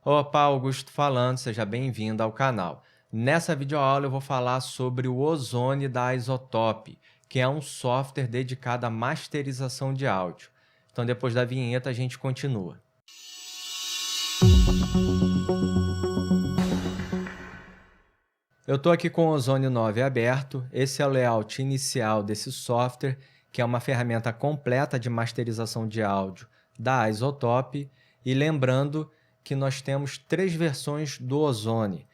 Opa, Augusto falando, seja bem-vindo ao canal. Nessa videoaula eu vou falar sobre o Ozone da Isotope, que é um software dedicado à masterização de áudio. Então depois da vinheta a gente continua. Eu estou aqui com o Ozone 9 aberto, esse é o layout inicial desse software, que é uma ferramenta completa de masterização de áudio da Isotope, e lembrando que nós temos 3 versões do Ozone.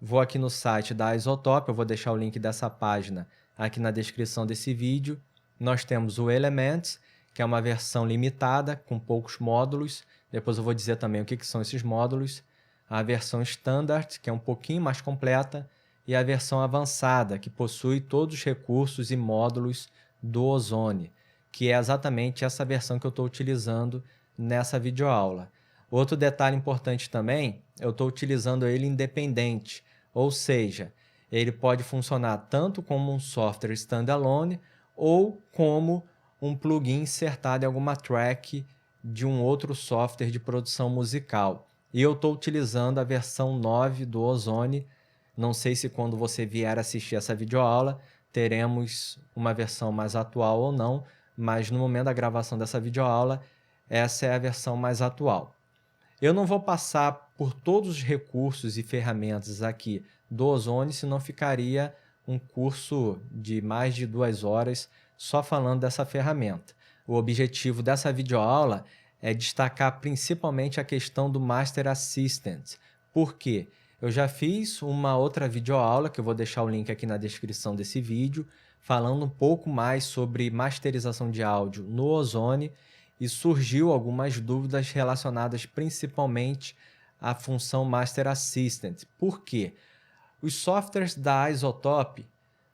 Vou aqui no site da Isotope, eu vou deixar o link dessa página aqui na descrição desse vídeo. Nós temos o Elements, que é uma versão limitada, com poucos módulos. Depois eu vou dizer também o que são esses módulos. A versão Standard, que é um pouquinho mais completa, e a versão avançada, que possui todos os recursos e módulos do Ozone, que é exatamente essa versão que eu estou utilizando nessa videoaula. Outro detalhe importante também, eu estou utilizando ele independente, ou seja, ele pode funcionar tanto como um software standalone ou como um plugin insertado em alguma track de um outro software de produção musical. E eu estou utilizando a versão 9 do Ozone. Não sei se quando você vier assistir essa videoaula teremos uma versão mais atual ou não, mas no momento da gravação dessa videoaula, essa é a versão mais atual. Eu não vou passar por todos os recursos e ferramentas aqui do Ozone, senão ficaria um curso de mais de 2 horas só falando dessa ferramenta. O objetivo dessa videoaula é destacar principalmente a questão do Master Assistant. Por quê? Eu já fiz uma outra videoaula, que eu vou deixar o link aqui na descrição desse vídeo, falando um pouco mais sobre masterização de áudio no Ozone, e surgiu algumas dúvidas relacionadas principalmente à função Master Assistant. Por quê? Os softwares da Isotope,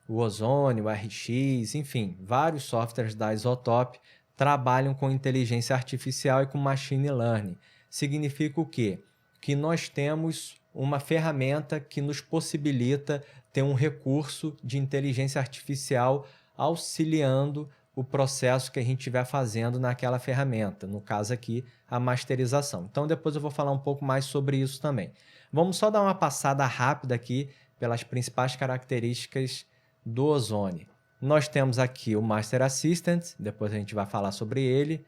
o Ozone, o RX, enfim, vários softwares da Isotope trabalham com inteligência artificial e com machine learning. Significa o quê? Que nós temos uma ferramenta que nos possibilita ter um recurso de inteligência artificial auxiliando o processo que a gente estiver fazendo naquela ferramenta, no caso aqui, a masterização. Então, depois eu vou falar um pouco mais sobre isso também. Vamos só dar uma passada rápida aqui pelas principais características do Ozone. Nós temos aqui o Master Assistant, depois a gente vai falar sobre ele,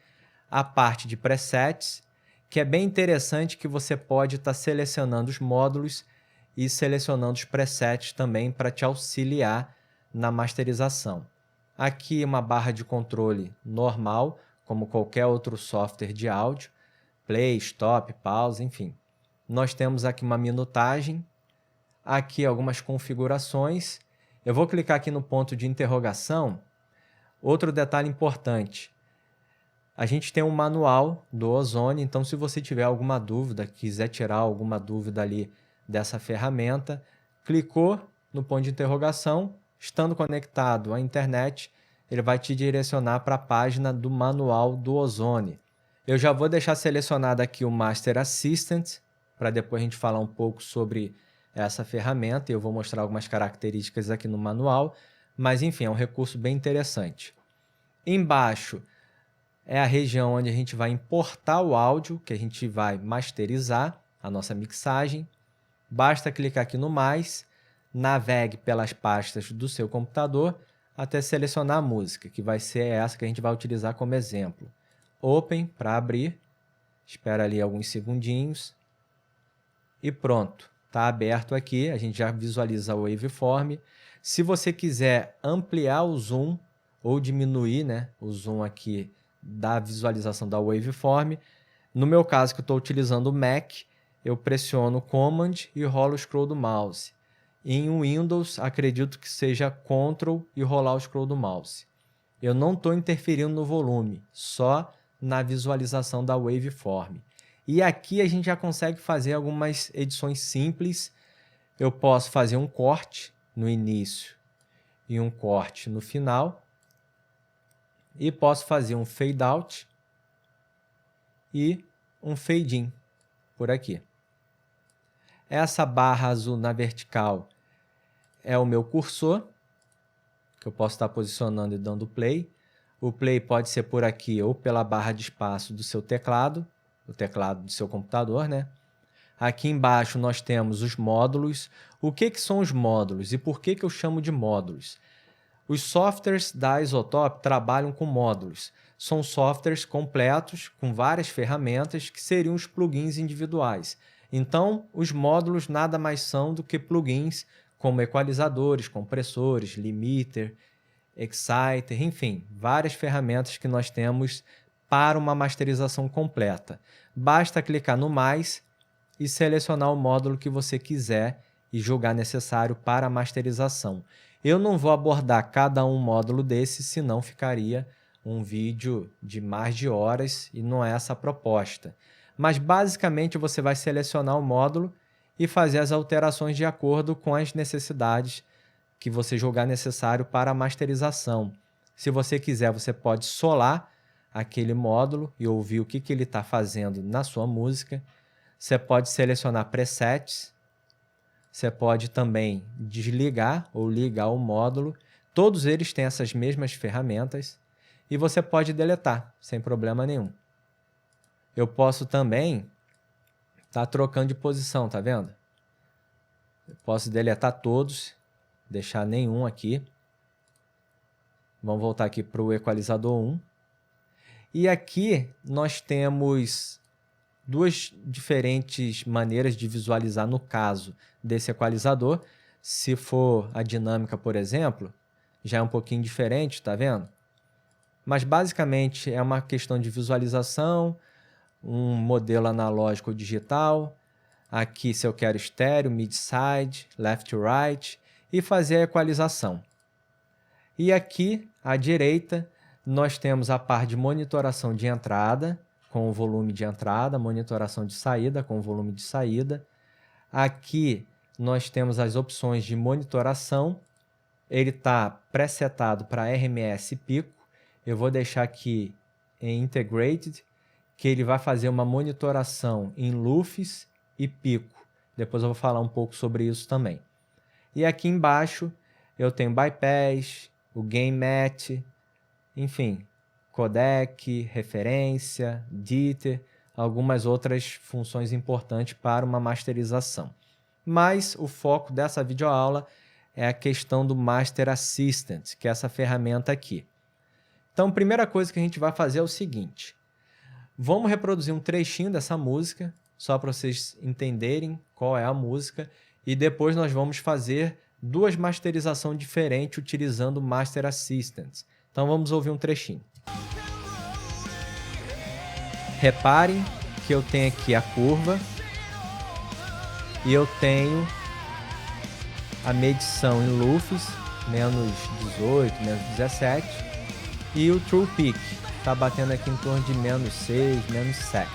a parte de presets, que é bem interessante que você pode estar selecionando os módulos e selecionando os presets também para te auxiliar na masterização. Aqui uma barra de controle normal, como qualquer outro software de áudio, play, stop, pause, enfim. Nós temos aqui uma minutagem, aqui algumas configurações. Eu vou clicar aqui no ponto de interrogação. Outro detalhe importante, a gente tem um manual do Ozone, então se você tiver alguma dúvida, quiser tirar alguma dúvida ali dessa ferramenta, clicou no ponto de interrogação, estando conectado à internet, ele vai te direcionar para a página do manual do Ozone. Eu já vou deixar selecionado aqui o Master Assistant, para depois a gente falar um pouco sobre essa ferramenta, e eu vou mostrar algumas características aqui no manual, mas enfim, é um recurso bem interessante. Embaixo é a região onde a gente vai importar o áudio, que a gente vai masterizar a nossa mixagem. Basta clicar aqui no mais, navegue pelas pastas do seu computador até selecionar a música, que vai ser essa que a gente vai utilizar como exemplo. Open para abrir, espera ali alguns segundinhos e pronto, está aberto aqui, a gente já visualiza o waveform. Se você quiser ampliar o zoom ou diminuir, né, o zoom aqui da visualização da waveform, no meu caso que eu estou utilizando o Mac, eu pressiono Command e rolo o scroll do mouse. Em Windows, acredito que seja Ctrl e rolar o scroll do mouse. Eu não estou interferindo no volume, só na visualização da waveform. E aqui a gente já consegue fazer algumas edições simples. Eu posso fazer um corte no início e um corte no final. E posso fazer um fade out e um fade in por aqui. Essa barra azul na vertical é o meu cursor, que eu posso estar posicionando e dando play. O play pode ser por aqui ou pela barra de espaço do seu teclado, o teclado do seu computador, né? Aqui embaixo nós temos os módulos. O que são os módulos e por que eu chamo de módulos? Os softwares da Isotope trabalham com módulos. São softwares completos com várias ferramentas que seriam os plugins individuais. Então, os módulos nada mais são do que plugins como equalizadores, compressores, limiter, exciter, enfim, várias ferramentas que nós temos para uma masterização completa. Basta clicar no mais e selecionar o módulo que você quiser e julgar necessário para a masterização. Eu não vou abordar cada um módulo desse, senão ficaria um vídeo de mais de horas e não é essa a proposta. Mas basicamente você vai selecionar o módulo e fazer as alterações de acordo com as necessidades que você julgar necessário para a masterização. Se você quiser, você pode solar aquele módulo e ouvir o que ele está fazendo na sua música. Você pode selecionar presets. Você pode também desligar ou ligar o módulo. Todos eles têm essas mesmas ferramentas. E você pode deletar, sem problema nenhum. Eu posso também estar trocando de posição, tá vendo? Eu posso deletar todos, deixar nenhum aqui. Vamos voltar aqui para o equalizador 1. E aqui nós temos duas diferentes maneiras de visualizar no caso desse equalizador. Se for a dinâmica, por exemplo, já é um pouquinho diferente, tá vendo? Mas basicamente é uma questão de visualização, um modelo analógico digital. Aqui se eu quero estéreo, mid-side, left-right e fazer a equalização. E aqui à direita nós temos a parte de monitoração de entrada, com o volume de entrada, monitoração de saída, com o volume de saída. Aqui nós temos as opções de monitoração. Ele está presetado para RMS pico. Eu vou deixar aqui em Integrated, que ele vai fazer uma monitoração em loops e pico. Depois eu vou falar um pouco sobre isso também. E aqui embaixo eu tenho bypass, o gain match, enfim, codec, referência, jitter, algumas outras funções importantes para uma masterização. Mas o foco dessa videoaula é a questão do Master Assistant, que é essa ferramenta aqui. Então, a primeira coisa que a gente vai fazer é o seguinte. Vamos reproduzir um trechinho dessa música, só para vocês entenderem qual é a música, e depois nós vamos fazer duas masterizações diferentes utilizando o Master Assistant. Então, vamos ouvir um trechinho. Reparem que eu tenho aqui a curva e eu tenho a medição em loops, menos 18, menos 17, e o True Peak está batendo aqui em torno de menos 6, menos 7.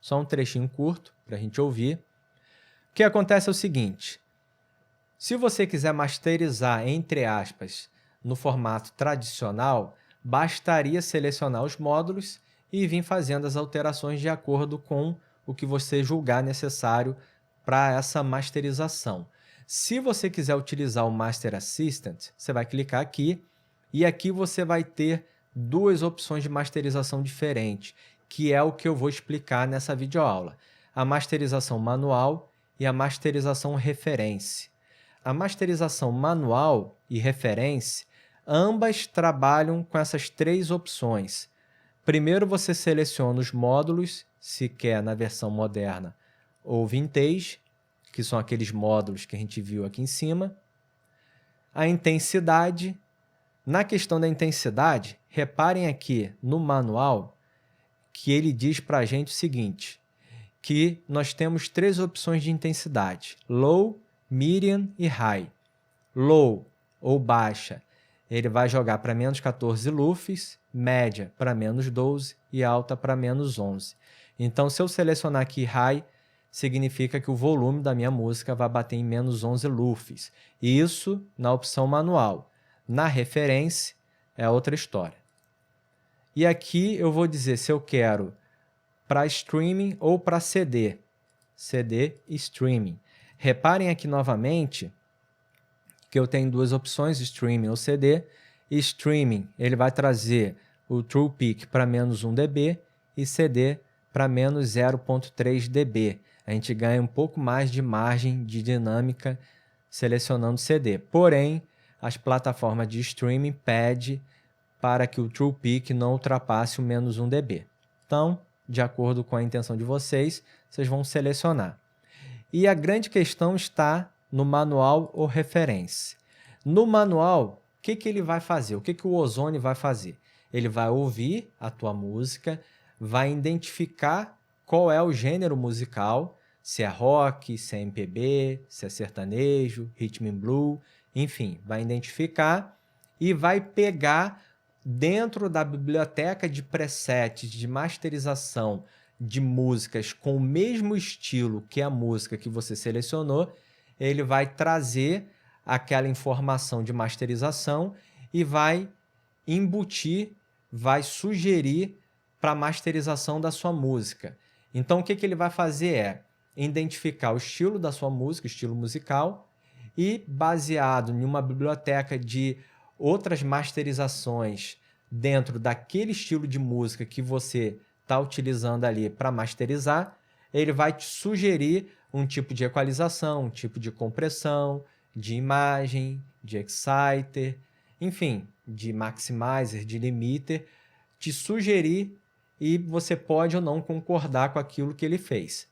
Só um trechinho curto para a gente ouvir. O que acontece é o seguinte, se você quiser masterizar, entre aspas, no formato tradicional, bastaria selecionar os módulos e vir fazendo as alterações de acordo com o que você julgar necessário para essa masterização. Se você quiser utilizar o Master Assistant, você vai clicar aqui e aqui você vai ter duas opções de masterização diferentes, que é o que eu vou explicar nessa videoaula. A masterização manual e a masterização referência. A masterização manual e referência, ambas trabalham com essas três opções. Primeiro você seleciona os módulos, se quer na versão moderna ou vintage, que são aqueles módulos que a gente viu aqui em cima. A intensidade. Na questão da intensidade, reparem aqui no manual que ele diz para a gente o seguinte, que nós temos três opções de intensidade, low, medium e high. Low, ou baixa, ele vai jogar para menos 14 loops, média para menos 12 e alta para menos 11. Então, se eu selecionar aqui high, significa que o volume da minha música vai bater em menos 11 loops. Isso na opção manual. Na referência é outra história. E aqui eu vou dizer se eu quero para streaming ou para CD. CD e streaming. Reparem aqui novamente que eu tenho duas opções, streaming ou CD. E streaming ele vai trazer o True Peak para menos 1 dB e CD para menos 0,3 dB. A gente ganha um pouco mais de margem de dinâmica selecionando CD. Porém, as plataformas de streaming pedem para que o True Peak não ultrapasse o menos 1 dB. Então, de acordo com a intenção de vocês, vocês vão selecionar. E a grande questão está no manual ou referência. No manual, o que ele vai fazer? O que o Ozone vai fazer? Ele vai ouvir a tua música, vai identificar qual é o gênero musical, se é rock, se é MPB, se é sertanejo, rhythm and blues, enfim, vai identificar e vai pegar dentro da biblioteca de presets de masterização de músicas com o mesmo estilo que a música que você selecionou, ele vai trazer aquela informação de masterização e vai embutir, vai sugerir para a masterização da sua música. Então, o que ele vai fazer é identificar o estilo da sua música, estilo musical, e baseado em uma biblioteca de outras masterizações dentro daquele estilo de música que você está utilizando ali para masterizar, ele vai te sugerir um tipo de equalização, um tipo de compressão, de imagem, de exciter, enfim, de maximizer, de limiter, te sugerir e você pode ou não concordar com aquilo que ele fez.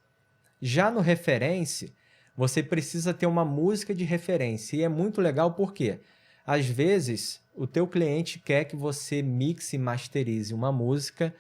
Já no referência, você precisa ter uma música de referência e é muito legal porque, às vezes, o teu cliente quer que você mixe e masterize uma música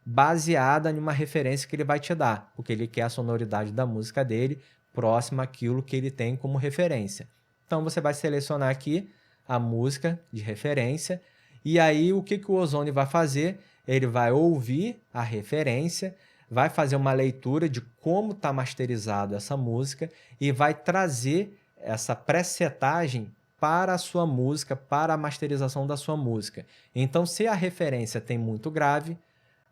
baseada em uma referência que ele vai te dar, porque ele quer a sonoridade da música dele próxima àquilo que ele tem como referência. Então, você vai selecionar aqui a música de referência e aí o que o Ozone vai fazer? Ele vai ouvir a referência, vai fazer uma leitura de como está masterizado essa música e vai trazer essa presetagem para a sua música, para a masterização da sua música. Então, se a referência tem muito grave,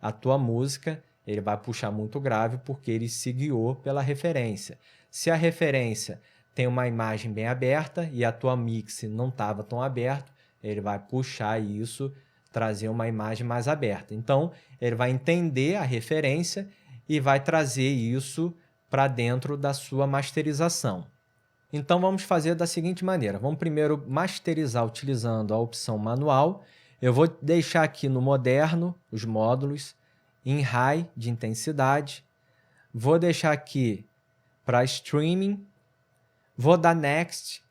a tua música ele vai puxar muito grave porque ele se guiou pela referência. Se a referência tem uma imagem bem aberta e a tua mix não estava tão aberto, ele vai puxar isso, trazer uma imagem mais aberta. Então, ele vai entender a referência e vai trazer isso para dentro da sua masterização. Então, vamos fazer da seguinte maneira. Vamos primeiro masterizar utilizando a opção manual. Eu vou deixar aqui no moderno os módulos em high de intensidade. Vou deixar aqui para streaming. Vou dar next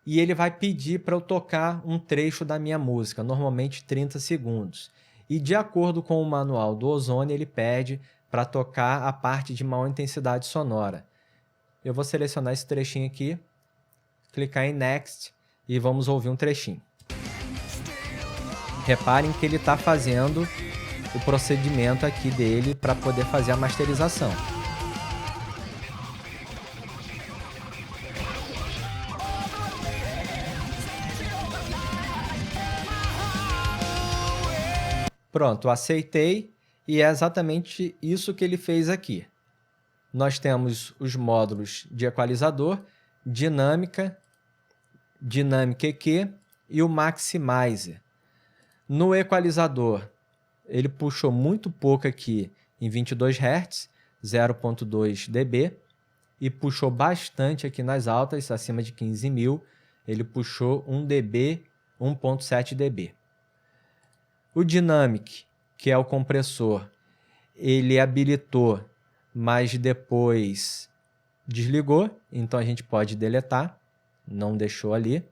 e ele vai pedir para eu tocar um trecho da minha música, normalmente 30 segundos. E de acordo com o manual do Ozone, ele pede para tocar a parte de maior intensidade sonora. Eu vou selecionar esse trechinho aqui, clicar em next e vamos ouvir um trechinho. Reparem que ele está fazendo o procedimento aqui dele para poder fazer a masterização. Pronto, aceitei e é exatamente isso que ele fez aqui. Nós temos os módulos de equalizador, dinâmica, dinâmica EQ e o maximizer. No equalizador, ele puxou muito pouco aqui em 22 Hz, 0,2 dB, e puxou bastante aqui nas altas, acima de 15.000, ele puxou 1 dB, 1,7 dB. O Dynamic, que é o compressor, ele habilitou, mas depois desligou, então a gente pode deletar, não deixou ali.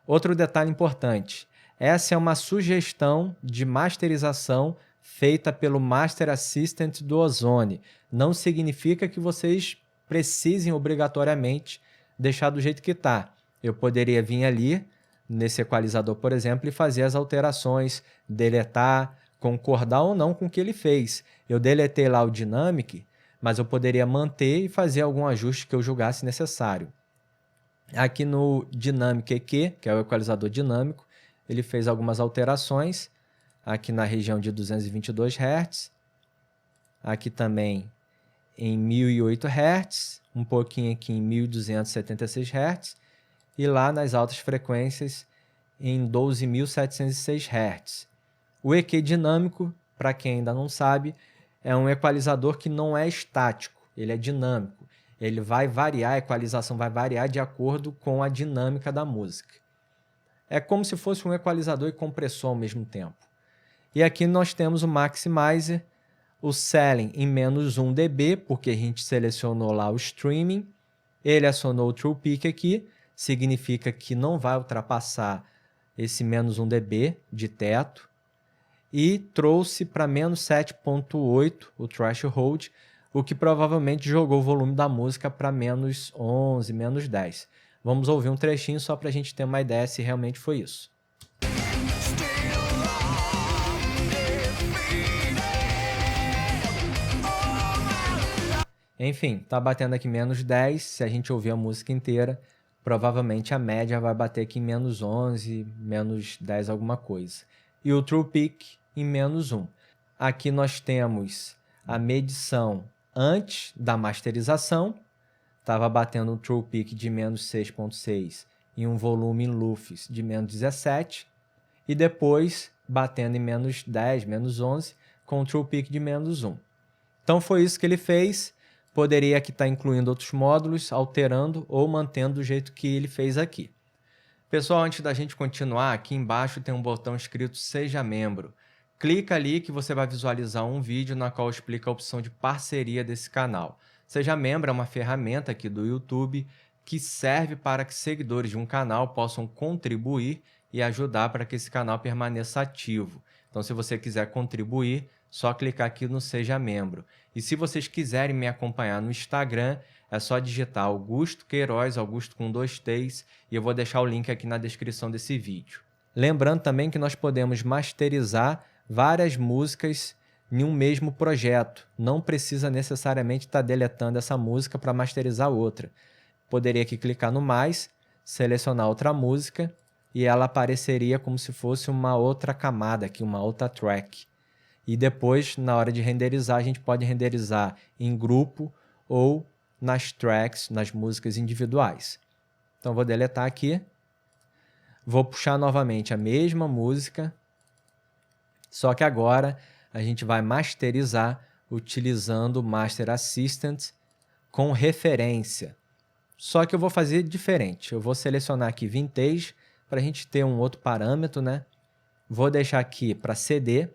Outro detalhe importante, essa é uma sugestão de masterização feita pelo Master Assistant do Ozone. Não significa que vocês precisem obrigatoriamente deixar do jeito que está. Eu poderia vir ali, nesse equalizador, por exemplo, e fazer as alterações, deletar, concordar ou não com o que ele fez. Eu deletei lá o Dynamic, mas eu poderia manter e fazer algum ajuste que eu julgasse necessário. Aqui no Dynamic EQ, que é o equalizador dinâmico, ele fez algumas alterações, aqui na região de 222 Hz, aqui também em 1008 Hz, um pouquinho aqui em 1276 Hz, e lá nas altas frequências em 12.706 Hz. O EQ dinâmico, para quem ainda não sabe, é um equalizador que não é estático, ele é dinâmico. Ele vai variar, a equalização vai variar de acordo com a dinâmica da música. É como se fosse um equalizador e compressor ao mesmo tempo. E aqui nós temos o Maximizer, o Ceiling em -1 dB, porque a gente selecionou lá o Streaming. Ele acionou o True Peak aqui, significa que não vai ultrapassar esse -1 dB de teto. E trouxe para -7.8 o Threshold, o que provavelmente jogou o volume da música para -11, -10. Vamos ouvir um trechinho só para a gente ter uma ideia se realmente foi isso. Enfim, tá batendo aqui -10, se a gente ouvir a música inteira, provavelmente a média vai bater aqui em -11, -10 alguma coisa. E o True Peak em -1. Aqui nós temos a medição antes da masterização, estava batendo um True Peak de -6.6 e um volume em LUFS de -17, e depois batendo em -10, -11, com um True Peak de -1. Então foi isso que ele fez. Poderia aqui estar incluindo outros módulos, alterando ou mantendo do jeito que ele fez aqui. Pessoal, antes da gente continuar, aqui embaixo tem um botão escrito Seja Membro. Clica ali que você vai visualizar um vídeo na qual explica a opção de parceria desse canal. Seja Membro é uma ferramenta aqui do YouTube que serve para que seguidores de um canal possam contribuir e ajudar para que esse canal permaneça ativo. Então, se você quiser contribuir, só clicar aqui no Seja Membro. E se vocês quiserem me acompanhar no Instagram, é só digitar Augusto Queiroz, Augusto com 2 T's, e eu vou deixar o link aqui na descrição desse vídeo. Lembrando também que nós podemos masterizar várias músicas em um mesmo projeto. Não precisa necessariamente estar deletando essa música para masterizar outra. Poderia aqui clicar no mais, selecionar outra música, e ela apareceria como se fosse uma outra camada aqui, uma outra track. E depois, na hora de renderizar, a gente pode renderizar em grupo ou nas tracks, nas músicas individuais. Então, vou deletar aqui. Vou puxar novamente a mesma música, só que agora a gente vai masterizar utilizando o Master Assistant com referência. Só que eu vou fazer diferente. Eu vou selecionar aqui Vintage para a gente ter um outro parâmetro, né? Vou deixar aqui para CD.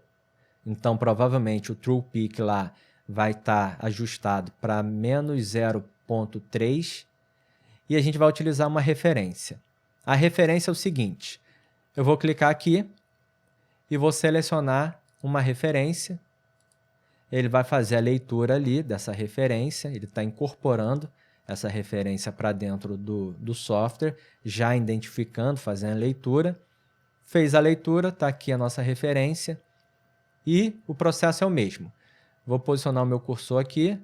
Então, provavelmente, o True Peak lá vai estar ajustado para -0.3 e a gente vai utilizar uma referência. A referência é o seguinte, eu vou clicar aqui e vou selecionar uma referência. Ele vai fazer a leitura ali dessa referência, ele está incorporando essa referência para dentro do software, já identificando, fazendo a leitura. Fez a leitura, está aqui a nossa referência. E o processo é o mesmo. Vou posicionar o meu cursor aqui,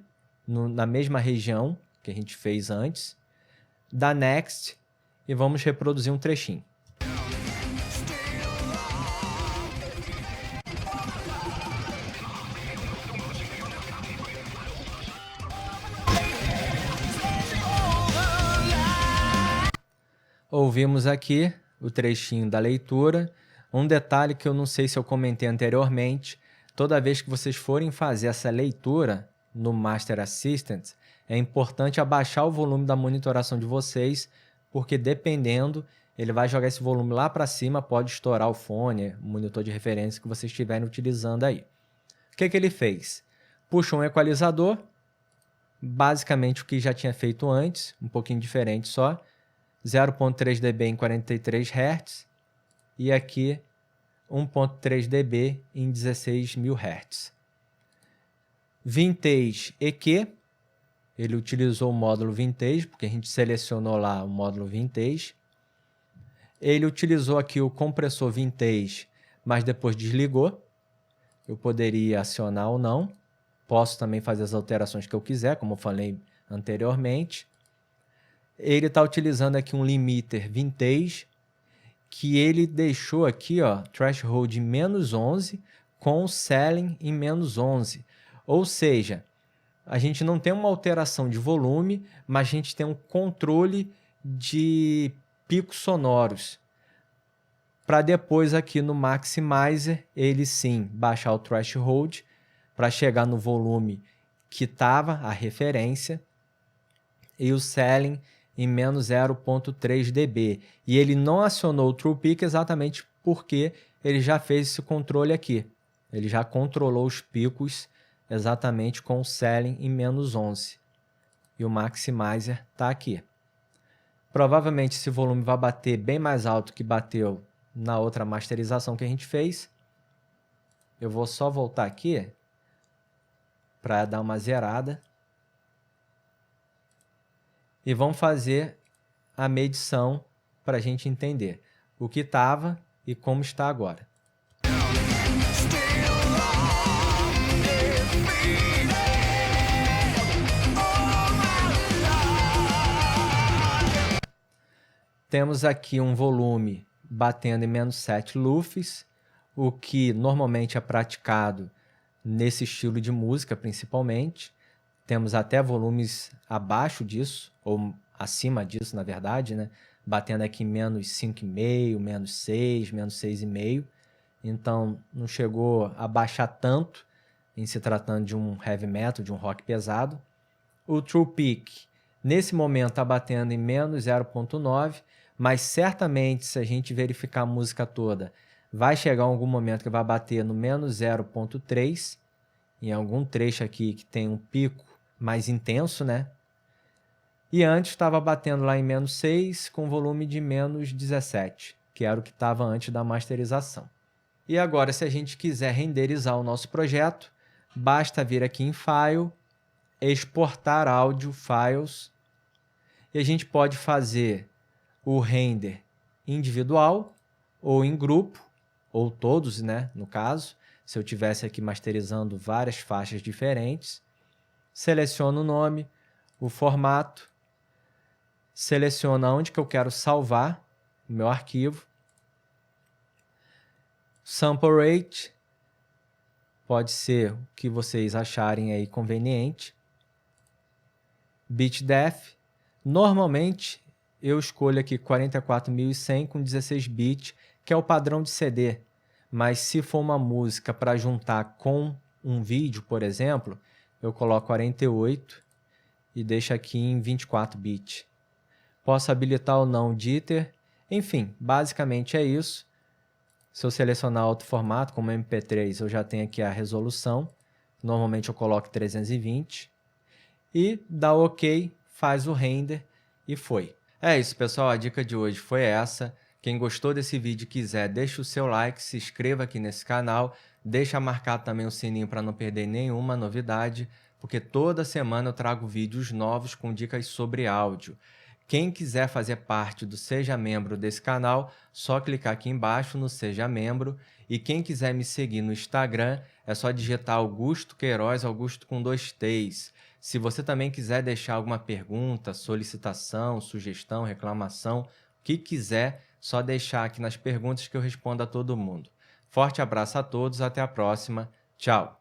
na mesma região que a gente fez antes. Dá Next e vamos reproduzir um trechinho. Ouvimos aqui o trechinho da leitura. Um detalhe que eu não sei se eu comentei anteriormente, toda vez que vocês forem fazer essa leitura no Master Assistant, é importante abaixar o volume da monitoração de vocês, porque dependendo, ele vai jogar esse volume lá para cima, pode estourar o fone, o monitor de referência que vocês estiverem utilizando aí. O que ele fez? Puxa um equalizador, basicamente o que já tinha feito antes, um pouquinho diferente só, 0.3 dB em 43 Hz, e aqui 1.3 dB em 16.000 Hz. Vintage EQ, ele utilizou o módulo Vintage, porque a gente selecionou lá o módulo Vintage. Ele utilizou aqui o compressor Vintage, mas depois desligou. Eu poderia acionar ou não. Posso também fazer as alterações que eu quiser, como eu falei anteriormente. Ele está utilizando aqui um limiter Vintage, que ele deixou aqui, ó, threshold em -11 com ceiling em -11. Ou seja, a gente não tem uma alteração de volume, mas a gente tem um controle de picos sonoros. Para depois aqui no Maximizer, ele sim baixar o threshold para chegar no volume que estava a referência, e o Ceiling em menos 0.3 dB. E ele não acionou o True Peak exatamente porque ele já fez esse controle aqui. Ele já controlou os picos exatamente com o Ceiling em menos 11. E o Maximizer está aqui. Provavelmente esse volume vai bater bem mais alto que bateu na outra masterização que a gente fez. Eu vou só voltar aqui para dar uma zerada. E vamos fazer a medição para a gente entender o que estava e como está agora. Temos aqui um volume batendo em menos 7 lufs, o que normalmente é praticado nesse estilo de música principalmente. Temos até volumes abaixo disso, ou acima disso, na verdade, né? Batendo aqui em menos 5,5, menos 6, menos 6,5. Então, não chegou a baixar tanto em se tratando de um heavy metal, de um rock pesado. O True Peak, nesse momento, está batendo em menos 0.9, mas certamente, se a gente verificar a música toda, vai chegar algum momento que vai bater no menos 0.3, em algum trecho aqui que tem um pico mais intenso, né? E antes estava batendo lá em menos 6 com volume de menos 17, que era o que estava antes da masterização. E agora, se a gente quiser renderizar o nosso projeto, basta vir aqui em File, exportar áudio files, e a gente pode fazer o render individual ou em grupo, ou todos, né, no caso, se eu tivesse aqui masterizando várias faixas diferentes. Seleciono o nome, o formato, seleciono onde que eu quero salvar o meu arquivo. Sample rate, pode ser o que vocês acharem aí conveniente. Bit depth, normalmente eu escolho aqui 44.100 com 16 bits, que é o padrão de CD. Mas se for uma música para juntar com um vídeo, por exemplo, eu coloco 48 e deixo aqui em 24 bits. Posso habilitar ou não o jitter. Enfim, basicamente é isso. Se eu selecionar outro formato, como MP3, eu já tenho aqui a resolução. Normalmente eu coloco 320. E dá OK, faz o render e foi. É isso, pessoal. A dica de hoje foi essa. Quem gostou desse vídeo e quiser, deixa o seu like, se inscreva aqui nesse canal. Deixa marcado também o sininho para não perder nenhuma novidade, porque toda semana eu trago vídeos novos com dicas sobre áudio. Quem quiser fazer parte do Seja Membro desse canal, só clicar aqui embaixo no Seja Membro. E quem quiser me seguir no Instagram, é só digitar Augusto Queiroz, Augusto com 2 T's. Se você também quiser deixar alguma pergunta, solicitação, sugestão, reclamação, o que quiser, só deixar aqui nas perguntas que eu respondo a todo mundo. Forte abraço a todos, até a próxima. Tchau!